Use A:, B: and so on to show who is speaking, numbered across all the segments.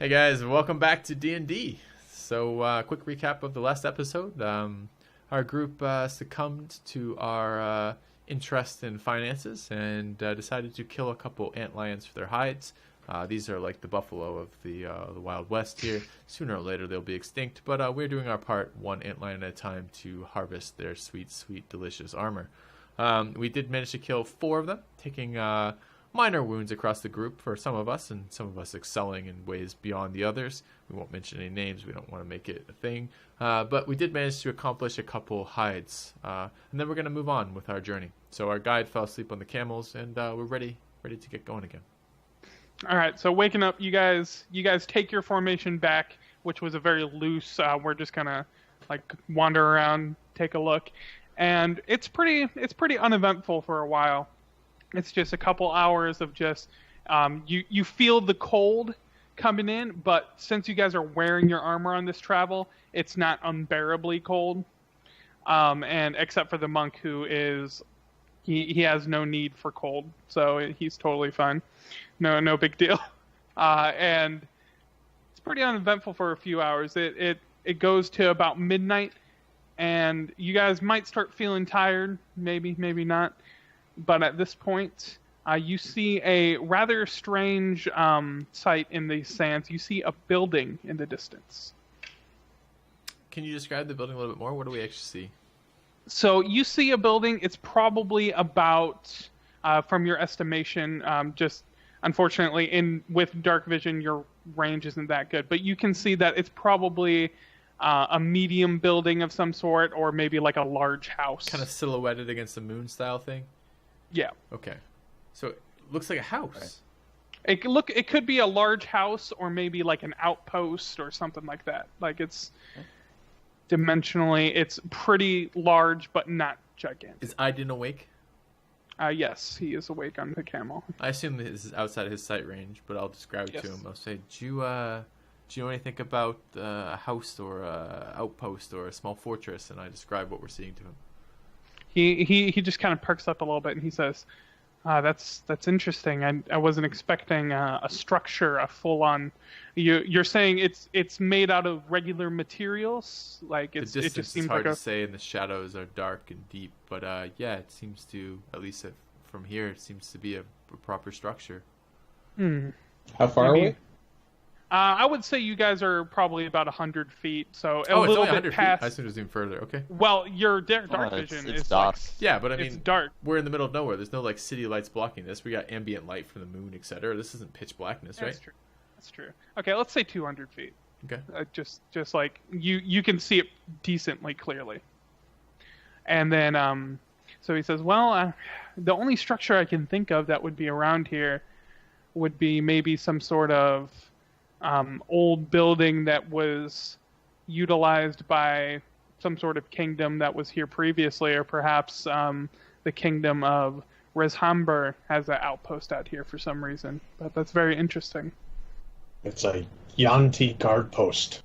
A: Hey guys, welcome back to D&D. So, quick recap of the last episode. Our group succumbed to our interest in finances and decided to kill a couple antlions for their hides. These are like the buffalo of the Wild West here. Sooner or later they'll be extinct, but we're doing our part one antlion at a time to harvest their sweet, sweet, delicious armor. We did manage to kill 4 of them, taking minor wounds across the group for some of us, and some of us excelling in ways beyond the others. We won't mention any names. We don't want to make it a thing. But we did manage to accomplish a couple hides. And then we're going to move on with our journey. So our guide fell asleep on the camels, and we're ready to get going again.
B: All right, so waking up, you guys take your formation back, which was a very loose. We're just gonna like wander around, take a look, and it's pretty uneventful for a while. It's just a couple hours of just you feel the cold coming in, but since you guys are wearing your armor on this travel, it's not unbearably cold. And except for the monk, who is he has no need for cold, so he's totally fine. No big deal. And it's pretty uneventful for a few hours. It goes to about midnight, and you guys might start feeling tired, maybe not. But at this point, you see a rather strange sight in the sands. You see a building in the distance.
A: Can you describe the building a little bit more? What do we actually see?
B: So you see a building. It's probably about, from your estimation, just unfortunately with dark vision, your range isn't that good. But you can see that it's probably a medium building of some sort, or maybe like a large house.
A: Kind of silhouetted against the moon style thing?
B: Yeah.
A: Okay. So it looks like a house.
B: It could be a large house, or maybe like an outpost or something like that. Like dimensionally, it's pretty large, but not gigantic.
A: Is Aiden awake?
B: Yes, he is awake on the camel.
A: I assume this is outside his sight range, but I'll describe it to him. I'll say, do you know anything about a house or a outpost or a small fortress? And I describe what we're seeing to him.
B: He just kind of perks up a little bit, and he says, that's interesting. I wasn't expecting a structure, a full-on. You're saying it's made out of regular materials? Like it just seems
A: hard
B: like
A: to say, and the shadows are dark and deep. But yeah, it seems to, at least from here, it seems to be a proper structure.
C: How far away?
B: I would say you guys are probably about 100 feet, so a
A: little
B: bit past.
A: I assume it was even further. Okay.
B: Well, your dark vision is
D: dark.
B: like,
A: yeah, but I mean,
B: it's dark.
A: We're in the middle of nowhere. There's no like city lights blocking this. We got ambient light from the moon, etc. This isn't pitch blackness, right?
B: That's true. Okay, let's say 200 feet.
A: Okay.
B: Just like you can see it decently clearly. And then so he says, well, the only structure I can think of that would be around here would be maybe some sort of old building that was utilized by some sort of kingdom that was here previously, or perhaps the kingdom of Rezhamber has an outpost out here for some reason. But that's very interesting.
C: It's a Yanti guard post.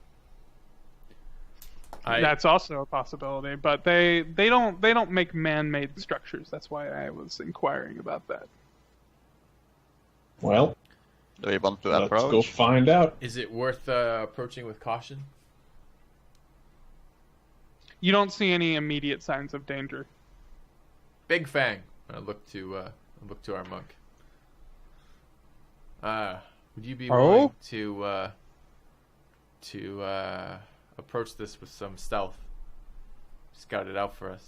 B: That's also a possibility, but they don't make man-made structures. That's why I was inquiring about that.
C: Well,
D: do you want to
C: let's
D: approach?
C: go find out.
A: Is it worth approaching with caution?
B: You don't see any immediate signs of danger.
A: Big Fang. I look to our monk. Would you be willing to approach this with some stealth? Scout it out for us.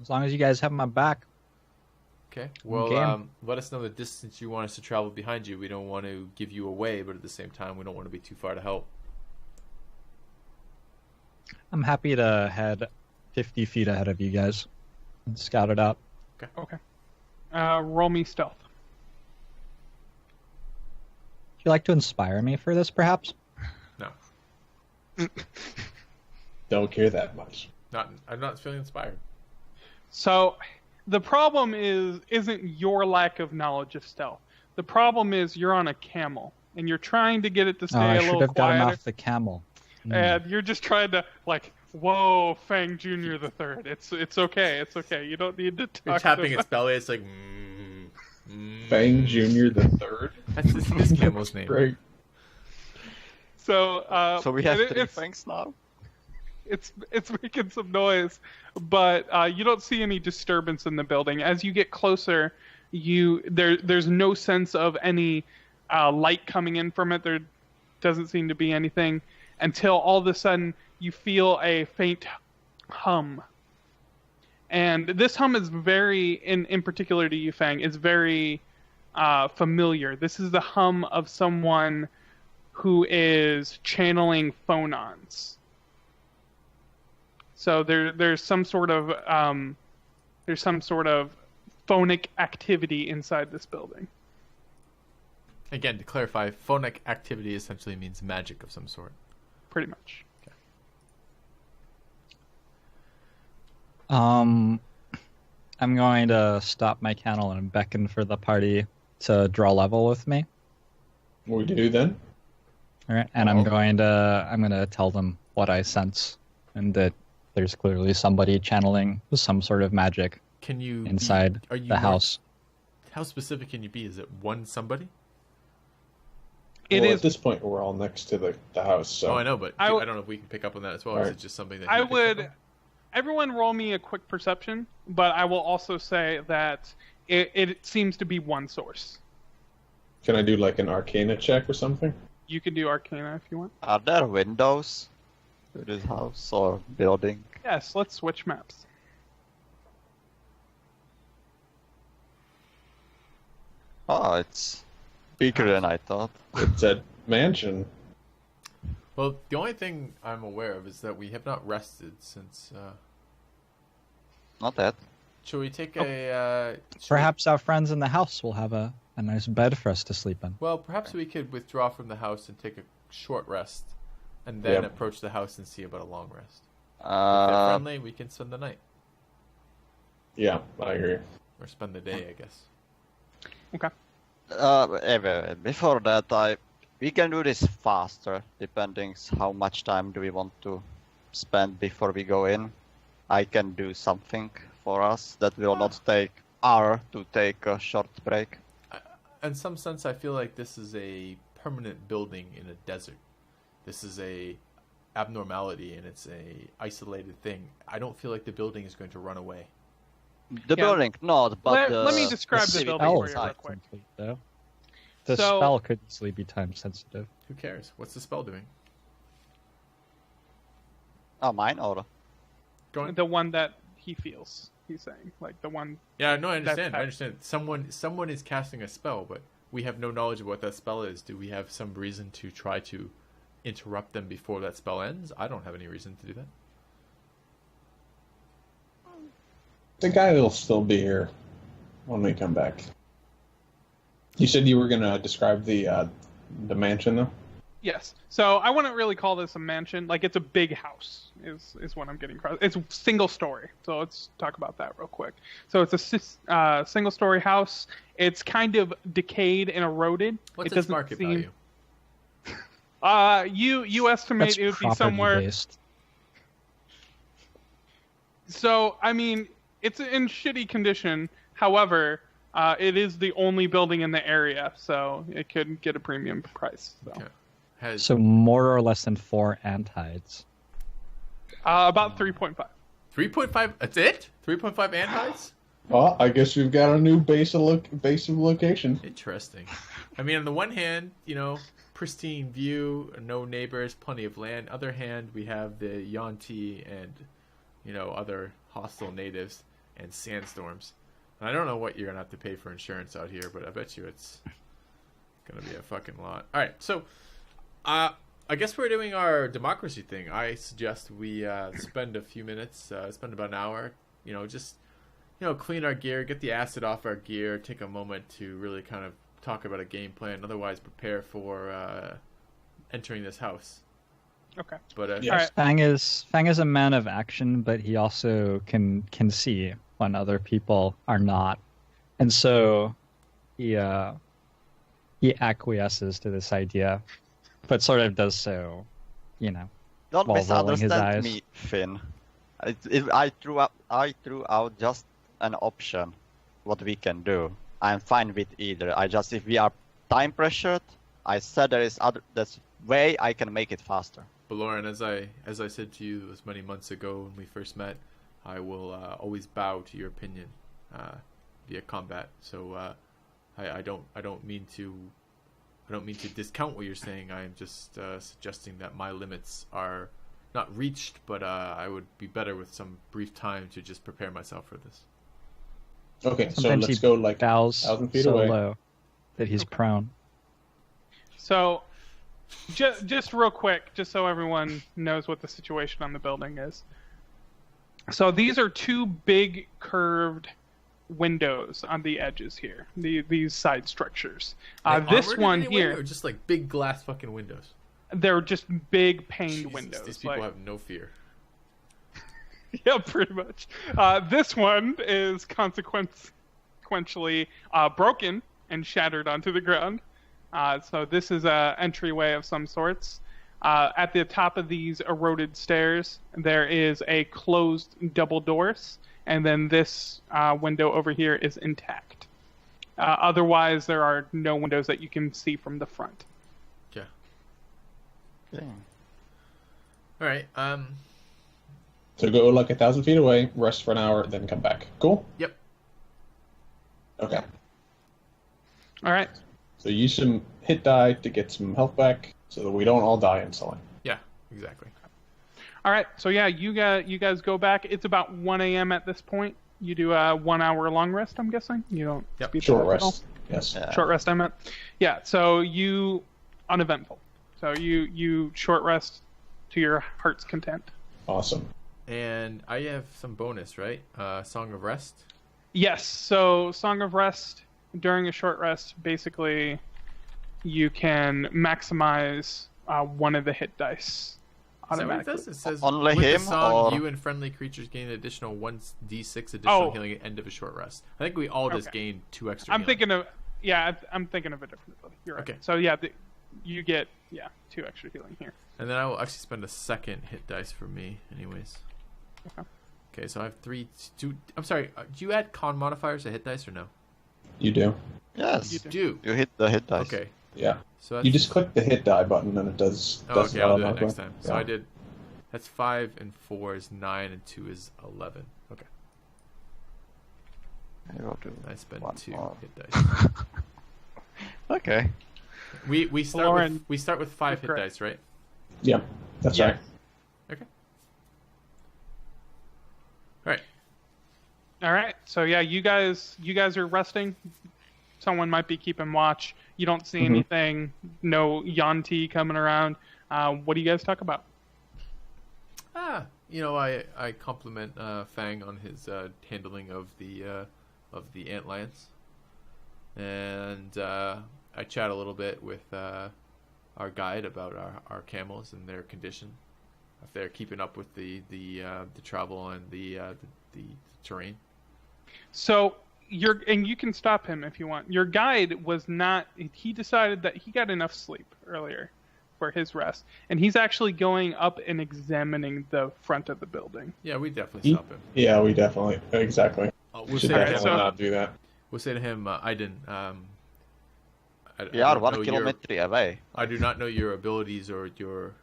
E: As long as you guys have my back.
A: Okay. Well,
E: Okay.
A: Let us know the distance you want us to travel behind you. We don't want to give you away, but at the same time, we don't want to be too far to help.
E: I'm happy to head 50 feet ahead of you guys and scout it out.
B: Okay. Roll me stealth.
E: Would you like to inspire me for this, perhaps?
A: No.
C: Don't care that much.
A: I'm not feeling inspired.
B: So, the problem isn't your lack of knowledge of stealth. The problem is you're on a camel, and you're trying to get it to stay
E: I
B: a
E: should
B: little
E: have gotten
B: quieter.
E: off the camel.
B: And you're just trying to, like, whoa, Fang Jr. the Third. It's okay. It's okay. You don't need to talk.
A: You're tapping
B: to
A: its belly. It's like.
C: Fang Jr. the Third.
A: That's his camel's name.
C: Great.
B: So
D: So we have three
B: it's
D: things now.
B: it's making some noise, but you don't see any disturbance in the building. As you get closer, there's no sense of any light coming in from it. There doesn't seem to be anything until all of a sudden you feel a faint hum. And this hum is very, in particular to you, Fang, is very familiar. This is the hum of someone who is channeling phonons. So there's some sort of phonic activity inside this building.
A: Again, to clarify, phonic activity essentially means magic of some sort.
B: Pretty much.
E: I'm going to stop my candle and beckon for the party to draw level with me.
C: We do then.
E: All right, and I'm going to tell them what I sense and that there's clearly somebody channeling some sort of magic
A: Can you
E: inside the house.
A: How specific can you be? Is it one somebody?
C: At this point, we're all next to the house. So.
A: Oh, I know, but I don't know if we can pick up on that as well. Or is it just something that you pick up on?
B: Everyone roll me a quick perception, but I will also say that it seems to be one source.
C: Can I do like an Arcana check or something?
B: You can do Arcana if you want.
D: Are there windows to this house or building?
B: Yes, let's switch maps.
D: Oh, it's bigger than I thought.
C: It's a mansion.
A: Well, the only thing I'm aware of is that we have not rested since...
D: Not that.
A: Should we take a...
E: Perhaps our friends in the house will have a nice bed for us to sleep in.
A: Well, perhaps we could withdraw from the house and take a short rest, and then approach the house and see about a long rest. If they're friendly, we can spend the night.
C: Yeah, I agree.
A: Or spend the day, I guess.
B: Okay.
D: Before that, we can do this faster, depending how much time do we want to spend before we go in. I can do something for us that will not take hour to take a short break.
A: In some sense, I feel like this is a permanent building in a desert. This is a abnormality, and it's a isolated thing. I don't feel like the building is going to run away.
D: The building, not, but
B: let me describe the building for you real quick.
E: Though. The spell could easily be time sensitive.
A: Who cares? What's the spell doing?
D: Oh, mine or?
B: The one that he feels. He's saying, like the one.
A: Yeah, no, I understand. Someone is casting a spell, but we have no knowledge of what that spell is. Do we have some reason to try to interrupt them before that spell ends? I don't have any reason to do that.
C: The guy will still be here when we come back. You said you were going to describe the mansion, though?
B: Yes. So I wouldn't really call this a mansion. Like, it's a big house is what I'm getting across. It's single story. So let's talk about that real quick. So it's a single story house. It's kind of decayed and eroded.
A: What's its market value?
B: You estimate
E: That's
B: it would be somewhere.
E: Based.
B: So, I mean, it's in shitty condition. However, it is the only building in the area, so it could get a premium price. So,
A: okay.
E: So more or less than 4 ant hides.
B: About 3.5.
A: 3.5? That's it? 3.5 ant hides?
C: Well, I guess we've got a new base of location.
A: Interesting. I mean, on the one hand, pristine view, no neighbors, plenty of land. Other hand, we have the Yuan-Ti and, other hostile natives and sandstorms. And I don't know what you're going to have to pay for insurance out here, but I bet you it's going to be a fucking lot. All right, so I guess we're doing our democracy thing. I suggest we spend a few minutes, spend about an hour, just, clean our gear, get the acid off our gear, take a moment to really kind of talk about a game plan, otherwise prepare for entering this house.
B: Okay.
A: But
C: yes.
E: Fang is a man of action, but he also can see when other people are not, and so he acquiesces to this idea, but sort of does so,
D: Don't
E: while rolling his
D: misunderstand
E: eyes.
D: me, Finn. I threw out just an option, what we can do. I'm fine with either. If we are time pressured. I said there's way I can make it faster.
A: Belorin, as I said to you as many months ago when we first met, I will always bow to your opinion via combat. So I don't mean to discount what you're saying. I am just suggesting that my limits are not reached, but I would be better with some brief time to just prepare myself for this.
C: Okay,
E: Sometimes
C: so let's
E: he
C: go like
E: bows
C: 1,000 feet
E: so
C: away.
E: low that he's prone.
B: So, just real quick, just so everyone knows what the situation on the building is. So these are two big curved windows on the edges here. These side structures. This
A: Armored in
B: one
A: any way,
B: here,
A: or just like big glass fucking windows.
B: they're just big paned
A: Jesus,
B: windows.
A: these people
B: like-
A: have no fear.
B: Yeah, pretty much. This one is consequentially broken and shattered onto the ground. So this is an entryway of some sorts. At the top of these eroded stairs, there is a closed double doors, and then this window over here is intact. Otherwise, there are no windows that you can see from the front.
A: Yeah.
D: Dang.
A: All right.
C: So go like 1,000 feet away, rest for an hour, then come back. Cool?
A: Yep.
C: Okay.
B: All right.
C: So use some hit die to get some health back so that we don't all die instantly.
A: Yeah. Exactly.
B: All right. So yeah, you guys go back. It's about 1 a.m. at this point. You do a 1 hour long rest, I'm guessing. You don't
A: Yep.
B: speed
C: Short
B: through it at all?
C: rest. Yes.
D: Yeah.
B: Short rest, I meant. Yeah. So you uneventful. So you short rest to your heart's content.
C: Awesome.
A: And I have some bonus, right? Song of Rest.
B: Yes. So Song of Rest during a short rest, basically, you can maximize one of the hit dice
A: Is that what it
B: automatically.
A: does? It says
D: Only
A: with
D: him,
A: the song,
D: or-
A: you and friendly creatures gain an additional 1d6 additional
B: Oh.
A: healing at the end of a short rest. I think we all just
B: Okay.
A: gain 2 extra.
B: I'm
A: healing.
B: thinking of I'm thinking of a different ability. You're right.
A: Okay.
B: So yeah, you get 2 extra healing here.
A: And then I will actually spend a second hit dice for me, anyways.
B: Okay.
A: Okay, so I have 2. I'm sorry. Do you add con modifiers to hit dice or no?
C: You do.
D: Yes.
B: You
A: Do.
D: You hit the hit dice.
A: Okay.
C: Yeah.
A: So that's,
C: You just click the hit die button and it does.
A: Oh,
C: does
A: okay,
C: it
A: I'll do that
C: automatically.
A: next time. So
C: Yeah.
A: I did. That's 5 and 4 is 9 and 2 is 11. Okay.
D: You go to
A: I spent
D: one
A: 2
D: more.
A: hit dice.
D: Okay.
A: We start
B: Lauren,
A: with 5 hit
B: correct.
A: dice, right?
C: Yeah, that's
A: Yeah.
C: right.
A: Okay. All right.
B: All right. So yeah, you guys are resting. Someone might be keeping watch. You don't see anything. No Yanti coming around. What do you guys talk about?
A: I compliment Fang on his handling of the antlions, and I chat a little bit with our guide about our camels and their condition, if they're keeping up with the travel and the terrain.
B: So you can stop him if you want. Your guide was not. He decided that he got enough sleep earlier for his rest, and he's actually going up and examining the front of the building.
A: Yeah, we definitely stop him.
C: Yeah, we definitely. Exactly.
A: We'll
C: Should
A: say to
C: definitely
A: him.
C: not do that.
A: We'll say to him, Aiden.
D: We are 1 kilometer away.
A: I do not know your abilities or your,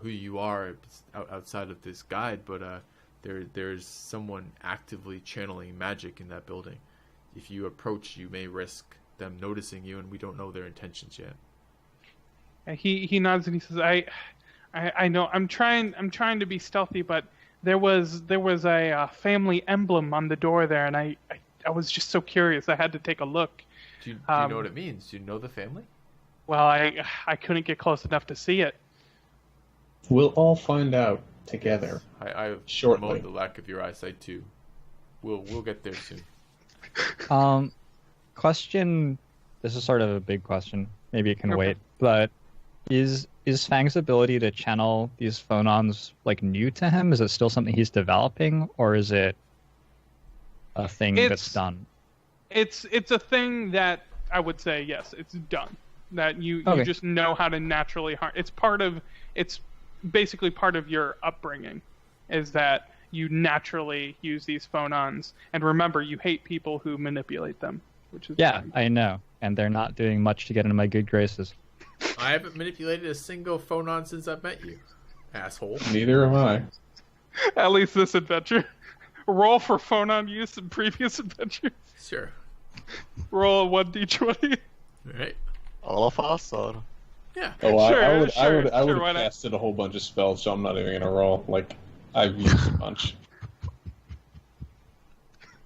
A: who you are outside of this guide, but there's someone actively channeling magic in that building. If you approach, you may risk them noticing you, and we don't know their intentions yet.
B: And he nods and he says, "I know. I'm trying to be stealthy, but there was a family emblem on the door there, and I was just so curious. I had to take a look.
A: Do you know what it means? Do you know the family?
B: Well, I couldn't get close enough to see it.
C: We'll all find out together.
A: I
C: Shortly.
A: promote the lack of your eyesight too. We'll get there soon.
E: Question. This is sort of a big question. Maybe it can
B: Okay.
E: wait. But is Fang's ability to channel these phonons like new to him? Is it still something he's developing, or is it a thing that's done?
B: It's a thing that I would say yes, it's done. That you
E: Okay.
B: just know how to naturally harm. It's basically part of your upbringing, is that you naturally use these phonons. And remember, you hate people who manipulate them, which is
E: Yeah, I know. and they're not doing much to get into my good graces.
A: I haven't manipulated a single phonon since I've met you, asshole.
C: Neither am I.
B: At least this adventure. Roll for phonon use in previous adventures.
A: Sure.
B: Roll a 1d20.
A: All right.
D: All of us, or
A: Yeah.
C: Oh,
B: Sure,
C: I would
B: sure,
C: have
B: why not?
C: casted a whole bunch of spells, so I'm not even gonna roll. Like, I've used a bunch.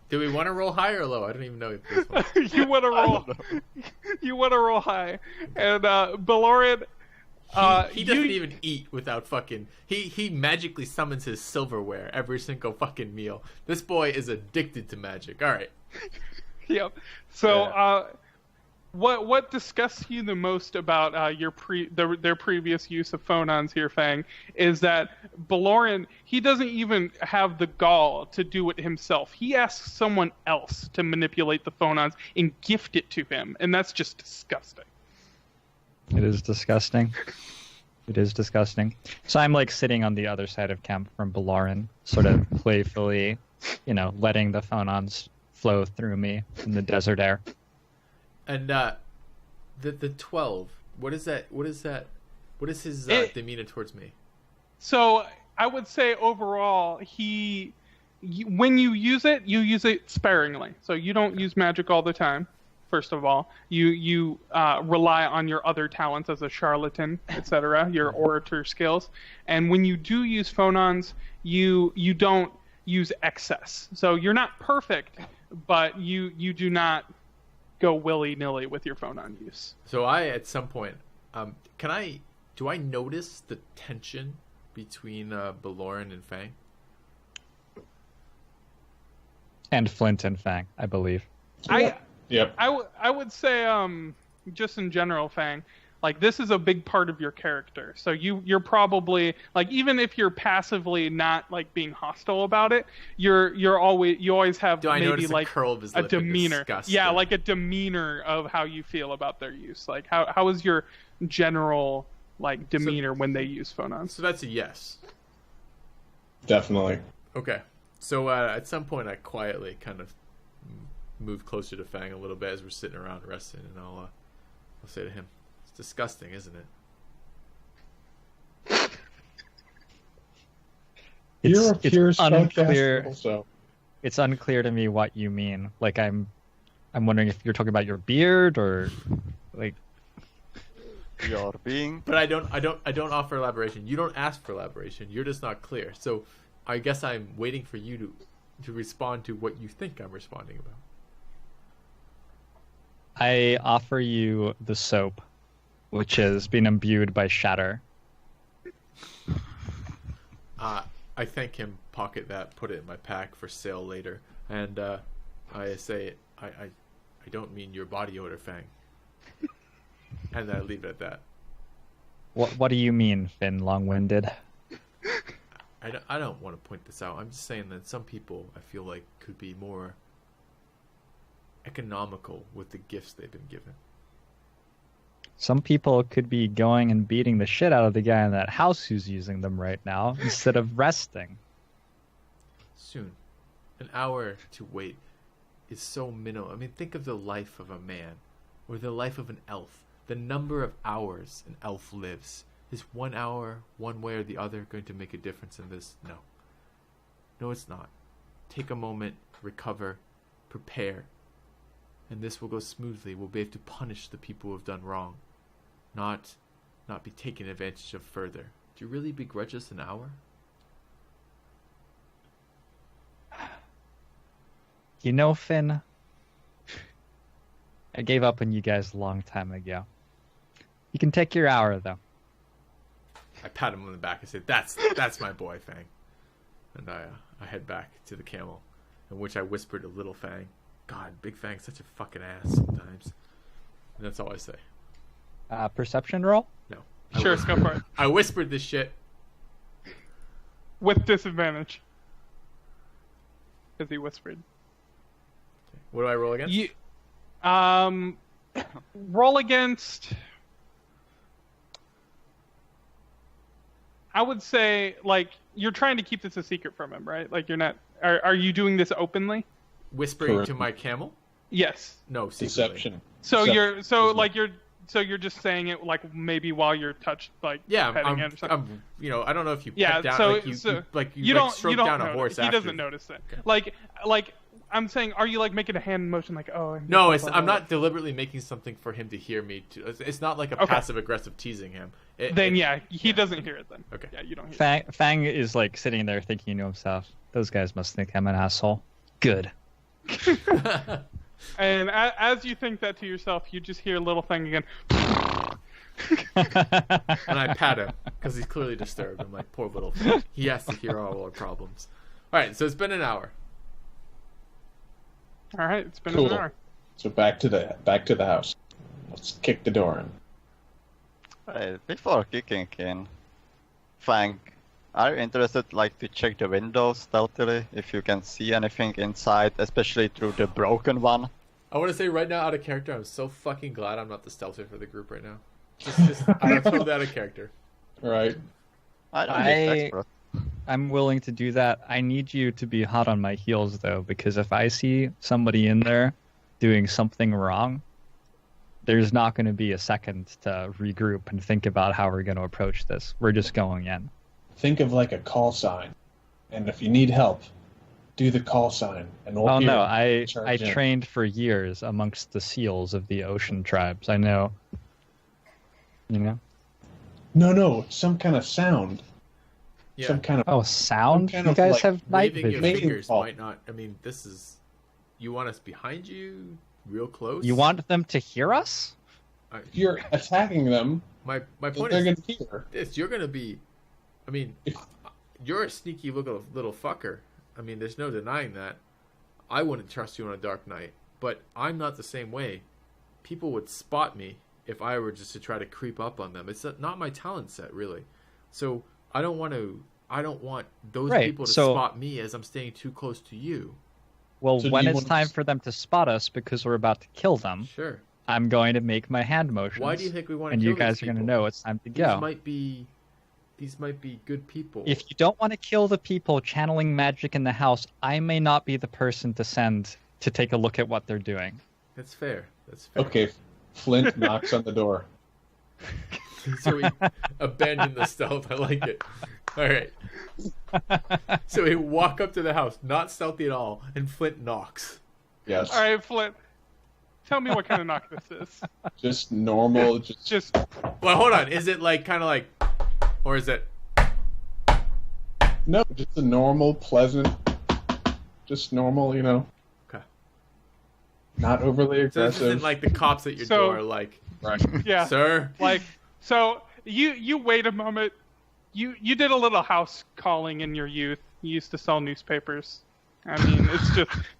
A: Do we want to roll high or low? I don't even know if this one.
B: You want to roll. You want to roll high, and Belorin.
A: He doesn't even eat without fucking. He magically summons his silverware every single fucking meal. This boy is addicted to magic. All right.
B: Yep. So,
C: Yeah.
B: what disgusts you the most about their previous use of phonons here, Fang, is that Belorin, he doesn't even have the gall to do it himself. He asks someone else to manipulate the phonons and gift it to him, and that's just disgusting.
E: It is disgusting. It is disgusting. So I'm like sitting on the other side of camp from Belorin, sort of playfully, letting the phonons flow through me in the desert air.
A: And the 12. What is that? What is that? What is his demeanor towards me?
B: So I would say overall, when you use it sparingly. So you don't use magic all the time. First of all, you rely on your other talents as a charlatan, etc., your orator skills. And when you do use phonons, you don't use excess. So you're not perfect, but you do not go willy-nilly with your phonon use.
A: So I, at some point, do I notice the tension between Belorin and Fang?
E: And Flint and Fang, I believe.
C: Yep.
B: I would say, just in general, Fang, like, this is a big part of your character. So you're probably, like, even if you're passively not, like, being hostile about it, you always have maybe, like,
A: curl of his
B: a
A: lip
B: demeanor.
A: disgust?
B: Yeah, like a demeanor of how you feel about their use. Like, how is your general, like, demeanor when they use phonons?
A: So that's a yes.
C: Definitely.
A: Okay. So at some point, I quietly kind of move closer to Fang a little bit as we're sitting around resting, and I'll say to him, "It's disgusting, isn't it?"
C: You're a pure
E: unclear.
C: spellcaster, so
E: It's unclear to me what you mean. Like, I'm wondering if you're talking about your beard or, like.
D: your being.
A: But I don't offer elaboration. You don't ask for elaboration. You're just not clear. So I guess I'm waiting for you to respond to what you think I'm responding about.
E: I offer you the soap, which has been imbued by shatter.
A: I thank him, pocket that, put it in my pack for sale later, and I say, I don't mean your body odor, Fang. And I leave it at that.
E: What do you mean, Fin Longwinned?
A: I don't want to point this out. I'm just saying that some people, I feel like, could be more economical with the gifts they've been given.
E: Some people could be going and beating the shit out of the guy in that house who's using them right now instead of resting.
A: Soon. An hour to wait is so minimal. I mean, think of the life of a man or the life of an elf. The number of hours an elf lives. Is 1 hour, one way or the other, going to make a difference in this? No. No, it's not. Take a moment, recover, prepare. And this will go smoothly. We'll be able to punish the people who have done wrong. Not be taken advantage of further. Do you really begrudge us an hour?
E: You know, Finn, I gave up on you guys a long time ago. You can take your hour, though.
A: I pat him on the back and say, that's my boy, Fang. And I head back to the camel, in which I whispered to little Fang, God, Big Fang's such a fucking ass sometimes. And that's all I say.
E: Perception roll?
A: No.
B: Sure, go for it.
A: I whispered this shit.
B: With disadvantage. Because he whispered.
A: What do I roll against?
B: Roll against... I would say, like, you're trying to keep this a secret from him, right? Like, you're not... Are you doing this openly?
A: Whispering
C: Correct.
A: to my camel?
B: Yes.
A: No, secretly.
C: Deception.
B: So
C: Deception.
B: you're just saying it like maybe while you're petting
A: I'm,
B: it or something.
A: I don't know if you
B: Yeah,
A: pet down,
B: so-
A: like you,
B: so
A: you like you,
B: you
A: like
B: don't
A: stroke
B: you don't
A: down
B: notice.
A: a horse
B: He
A: after.
B: doesn't notice it.
A: Okay.
B: Like I'm saying, are you like making a hand motion like and
A: No,
B: blah,
A: it's
B: blah,
A: I'm
B: blah?
A: not deliberately making something for him to hear me. It's not like a
B: Okay.
A: passive aggressive teasing him.
B: Then he doesn't hear it then.
A: Okay.
B: Yeah, you don't hear it.
E: Fang is like sitting there thinking to himself, "Those guys must think I'm an asshole." Good.
B: And as you think that to yourself, you just hear Little Thing again.
A: And I pat him because he's clearly disturbed. I'm like, poor little thing. He has to hear all our problems. All right, so it's been an hour.
B: All right, it's been
C: Cool.
B: an hour.
C: So back to the house. Let's kick the door in.
D: Before kicking in, Fang, are you interested to check the windows stealthily if you can see anything inside, especially through the broken one?
A: I want to say right now, out of character, I'm so fucking glad I'm not the stealther for the group right now. Just I'm totally out of character.
C: Right.
D: I don't think expert.
E: I'm willing to do that. I need you to be hot on my heels, though, because if I see somebody in there doing something wrong, there's not going to be a second to regroup and think about how we're going to approach this. We're just going in.
C: Think of like a call sign, and if you need help, do the call sign, and we'll
E: Oh
C: hear
E: no,
C: it.
E: I
C: Charge in.
E: trained for years amongst the seals of the ocean tribes. I know. You know?
C: No, some kind of sound.
A: Yeah.
C: Some kind of
E: Oh, sound?
C: Some kind
E: You
C: of,
E: guys
C: like,
E: have night
A: Waving your
E: vision.
A: fingers
C: Oh.
A: might not. I mean, this is. You want us behind you, real close.
E: You want them to hear us?
C: if you're attacking them,
A: my
C: they're
A: point
C: going
A: is
C: to hear.
A: this: you're gonna be. I mean,
C: If-
A: you're a sneaky little fucker. I mean, there's no denying that. I wouldn't trust you on a dark night, but I'm not the same way. People would spot me if I were just to try to creep up on them. It's not my talent set, really. So I don't want those
E: Right,
A: people to
E: so-
A: spot me as I'm staying too close to you.
E: Well,
C: So do
E: when
C: you
E: it's
C: want to
E: time
C: s-
E: for them to spot us because we're about to kill them,
A: Sure.
E: I'm going to make my hand motions.
A: Why do you think we want to
E: and
A: kill
E: you guys
A: these
E: are going to
A: people?
E: know it's time to
A: These
E: go.
A: might be good people.
E: If you don't want to kill the people channeling magic in the house, I may not be the person to send to take a look at what they're doing.
A: That's fair. That's fair.
C: Okay, Flint knocks on the door.
A: So we abandon the stealth. I like it. All right. So we walk up to the house, not stealthy at all, and Flint knocks.
C: Yes.
B: All right, Flint. Tell me what kind of knock this is.
C: Just normal.
B: Just
A: Well, hold on. Is it kind of like, or is it?
C: No, just a normal, pleasant, just normal,
A: Okay.
C: not overly
A: So this
C: aggressive.
A: isn't like the cops at your
B: So-
A: door, like,
C: Right.
B: yeah.
A: sir.
B: So you wait a moment. You did a little house calling in your youth. You used to sell newspapers. I mean,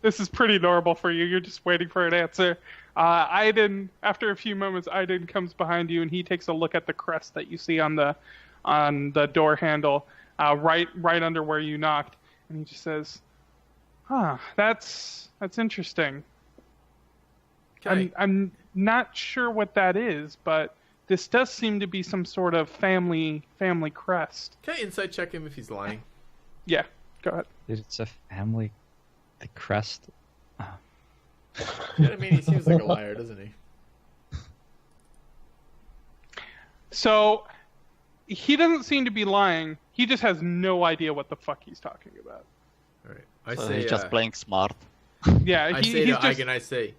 B: this is pretty normal for you. You're just waiting for an answer. After a few moments, Aiden comes behind you and he takes a look at the crest that you see on the door handle, right under where you knocked, and he just says, "Huh, that's interesting.
A: Okay.
B: I'm not sure what that is, but this does seem to be some sort of family crest."
A: Can I insight check him if he's lying?
B: Yeah, go ahead.
E: Dude, it's a family. The crest.
A: Yeah, I mean, he seems like a liar, doesn't he?
B: So he doesn't seem to be lying. He just has no idea what the fuck he's talking about.
A: All right. I
D: So
A: say.
D: he's just playing smart.
B: Yeah,
A: I say
B: he's
A: to
B: just
A: Eigen, I say,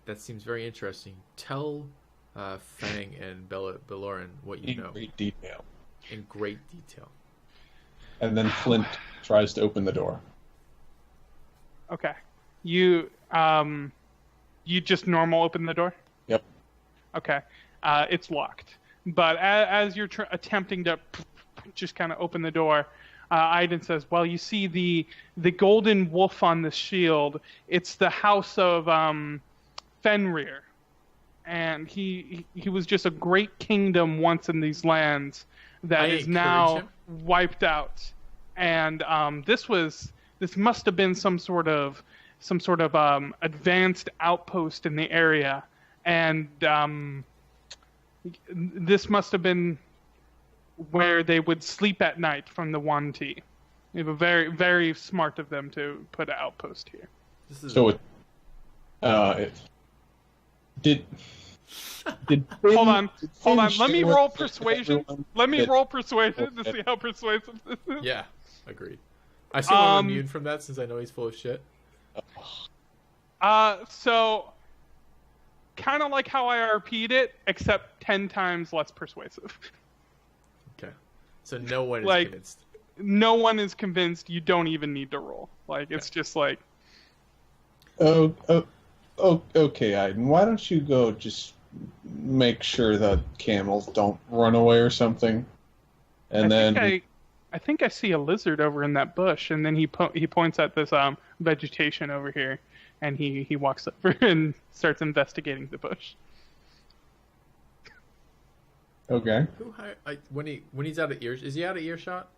A: that seems very interesting. Tell Fang and Belorin what you
C: In
A: know
C: great detail.
A: in great detail.
C: And then Flint tries to open the door.
B: okay. You just normal open the door.
C: Yep.
B: Okay. It's locked. But as you're attempting to just kind of open the door, Aiden says, "Well, you see the golden wolf on the shield. It's the house of Fenrir, and he was just a great kingdom once in these lands that
A: I
B: is
A: encourage
B: now
A: him.
B: wiped out. And this must have been some sort of advanced outpost in the area, and this must have been where they would sleep at night from the 1T. It was very, very smart of them to put an outpost here."
A: This is
C: So Did
B: Hold on. Let me
C: share
B: roll
C: with
B: persuasion.
C: everyone
B: Let me
C: that-
B: roll persuasion to see how persuasive this is.
A: Yeah, agreed. I assume I'm immune from that since I know he's full of shit.
B: So kind of like how I RP'd it, except 10 times less persuasive.
A: Okay. So no one is
B: Like-
A: convinced.
B: No one is convinced. You don't even need to roll. Like, it's just like,
C: Oh, okay, Aiden. Why don't you go just make sure that camels don't run away or something? And
B: I think I see a lizard over in that bush, and then he points at this vegetation over here, and he walks over and starts investigating the bush.
C: Okay.
A: When he's out of earshot, is he out of earshot?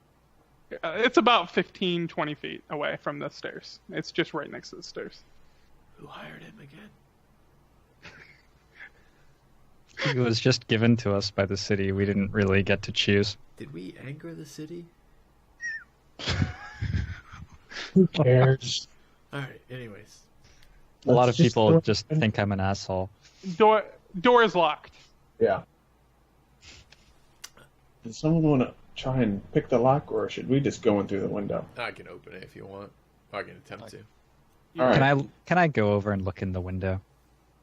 B: It's about 15, 20 feet away from the stairs. It's just right next to the stairs.
A: Who hired him again?
E: It was just given to us by the city. We didn't really get to choose.
A: Did we anger the city?
C: Who cares?
A: All right. Anyways,
E: A lot of
C: Let's
E: people
C: go-
E: just think I'm an asshole.
B: Door is locked.
C: Yeah. Does someone want to try and pick the lock, or should we just go in through the window?
A: I can open it if you want. I can attempt to.
C: All right.
E: Can I go over and look in the window?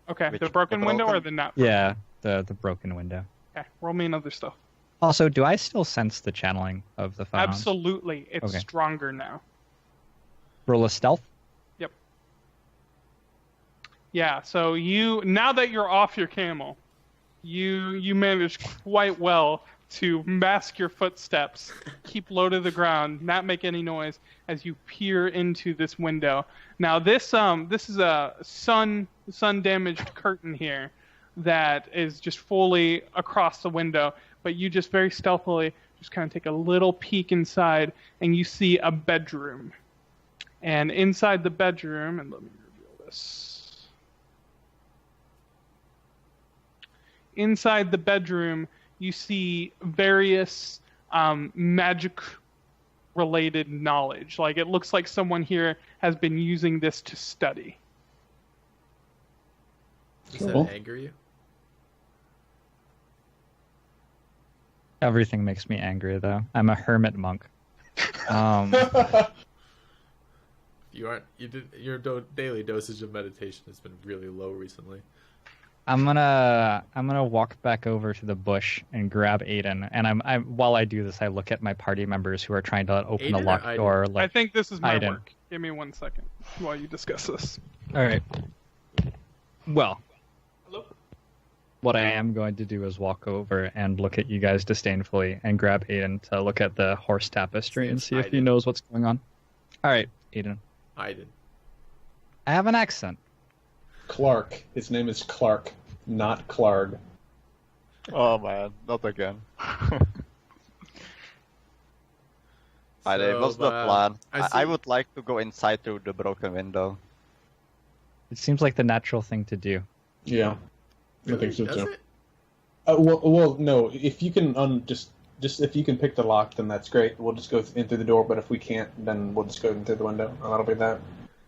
B: Okay,
D: Which-
B: the broken
D: the
B: window or
D: broken?
B: the not?
E: Yeah, the broken window.
B: Okay, roll me another stuff.
E: Also, do I still sense the channeling of the phone?
B: Absolutely, it's
E: Okay.
B: stronger now.
E: Roll a stealth.
B: Yeah, so now that you're off your camel, you manage quite well to mask your footsteps, keep low to the ground, not make any noise as you peer into this window. Now this is a sun damaged curtain here that is just fully across the window, but you just very stealthily just kind of take a little peek inside and you see a bedroom. And inside the bedroom, and let me reveal this. Inside the bedroom, you see various magic-related knowledge. Like, it looks like someone here has been using this to study.
A: Does that
C: Cool.
A: anger you?
E: Everything makes me angry, though. I'm a hermit monk.
A: Your daily dosage of meditation has been really low recently.
E: I'm gonna walk back over to the bush and grab Aiden. And while I do this, I look at my party members who are trying to open
A: Aiden
E: the
A: or
E: locked
A: Aiden?
E: door.
B: I
E: Like,
B: think this is my
E: Aiden.
B: work. Give me 1 second while you discuss this.
E: all right. Well,
B: Hello?
E: what I am going to do is walk over and look at you guys disdainfully and grab Aiden to look at the horse tapestry and see if he
A: Aiden.
E: knows what's going on. All right, Aiden.
A: Aiden.
E: I have an accent.
C: Clark. His name is Clark, not Clark.
D: Oh man, not again. Alright, what's the plan? I would like to go inside through the broken window.
E: It seems like the natural thing to do.
C: Yeah. I
A: Really?
C: think so
A: Does
C: too.
A: it?
C: Well, no. If you can just if you can pick the lock, then that's great. We'll just go in through the door. But if we can't, then we'll just go in through the window, and that'll be that.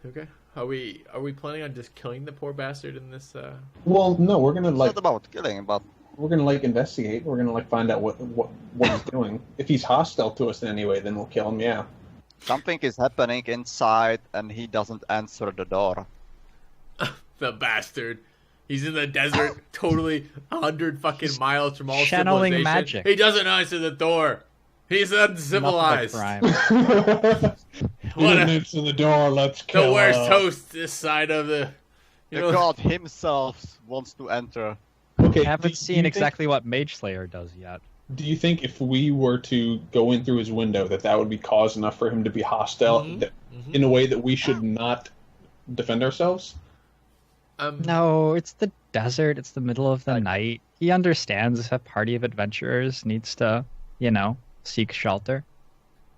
A: Okay. Are we planning on just killing the poor bastard in this?
C: Well, no, we're gonna
D: It's
C: like
D: not about killing, but
C: investigate. We're gonna find out what he's doing. If he's hostile to us in any way, then we'll kill him. Yeah.
D: something is happening inside and he doesn't answer the door.
A: The bastard. He's in the desert, totally 100 fucking miles from all
E: channeling
A: civilization.
E: magic.
A: He doesn't answer the door. He's uncivilized.
E: Not the crime.
A: What a-
C: Units in the door. Let's
A: The
C: kill.
A: worst host this side of the. You
D: The
A: know,
D: god himself wants to enter.
C: Okay.
E: I haven't
C: do
E: seen
C: you think-
E: exactly what Mage Slayer does yet.
C: Do you think if we were to go in through his window, that would be cause enough for him to be hostile in a way that we should not defend ourselves?
E: No, it's the desert. It's the middle of the night. He understands if a party of adventurers needs to, seek shelter.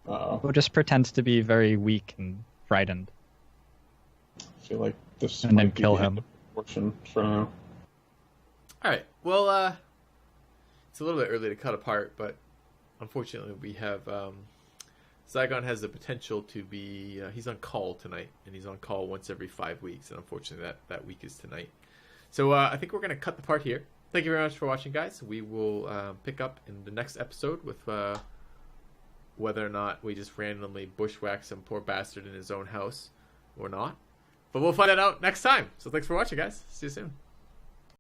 E: We'll just pretend to be very weak and frightened.
C: I feel like this
E: And then
C: might be
E: kill
C: the
E: him.
C: end of fortune for now.
A: All right. Well, it's a little bit early to cut apart, but unfortunately, we have Zygon has the potential to be. He's on call tonight, and he's on call once every 5 weeks. And unfortunately, that week is tonight. So I think we're going to cut the part here. Thank you very much for watching, guys. We will pick up in the next episode with whether or not we just randomly bushwhack some poor bastard in his own house or not. But we'll find that out next time. So thanks for watching, guys. See you soon.